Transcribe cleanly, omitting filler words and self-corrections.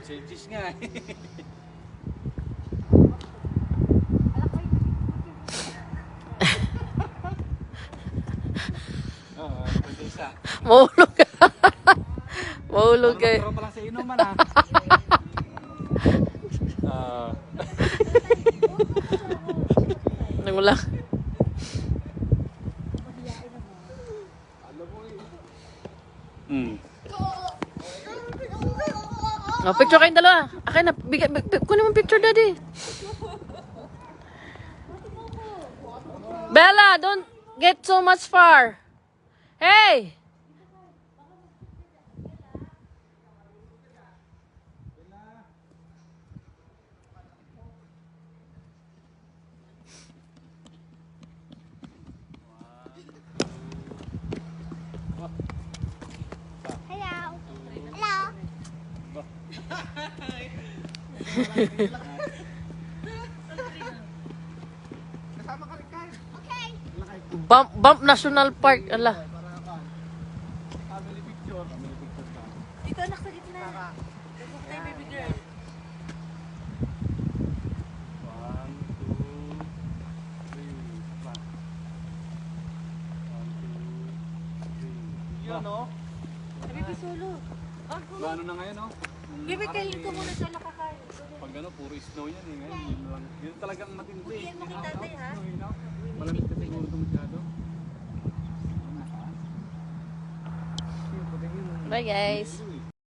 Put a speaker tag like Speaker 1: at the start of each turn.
Speaker 1: Changes nga eh. Pwede isa.
Speaker 2: Mahulog ka. Mahulog ka.
Speaker 1: Pero pa lang sa inuman ah.
Speaker 2: Nang ulang. Oh, picture kayong dalawa. Akin na. Kunin mo picture, daddy. Bella, don't get so much far. Hey! Bump National Park. Ala.
Speaker 3: Dito anak sa gitna. Huwag tayo baby girl.
Speaker 1: 1, 2, 3. 1, 2, 3. Yan no?
Speaker 3: Baby solo.
Speaker 1: Gano na ngayon no?
Speaker 3: Baby, kailin ko muna sa lakakain.
Speaker 1: Pag ano, puro snow yan eh. Ngayon, yun lang. Yun talagang matindi.
Speaker 3: Bigyan mo kay tatay, ha?
Speaker 1: Malamig kasi siguro ito masyado.
Speaker 2: Bye, guys.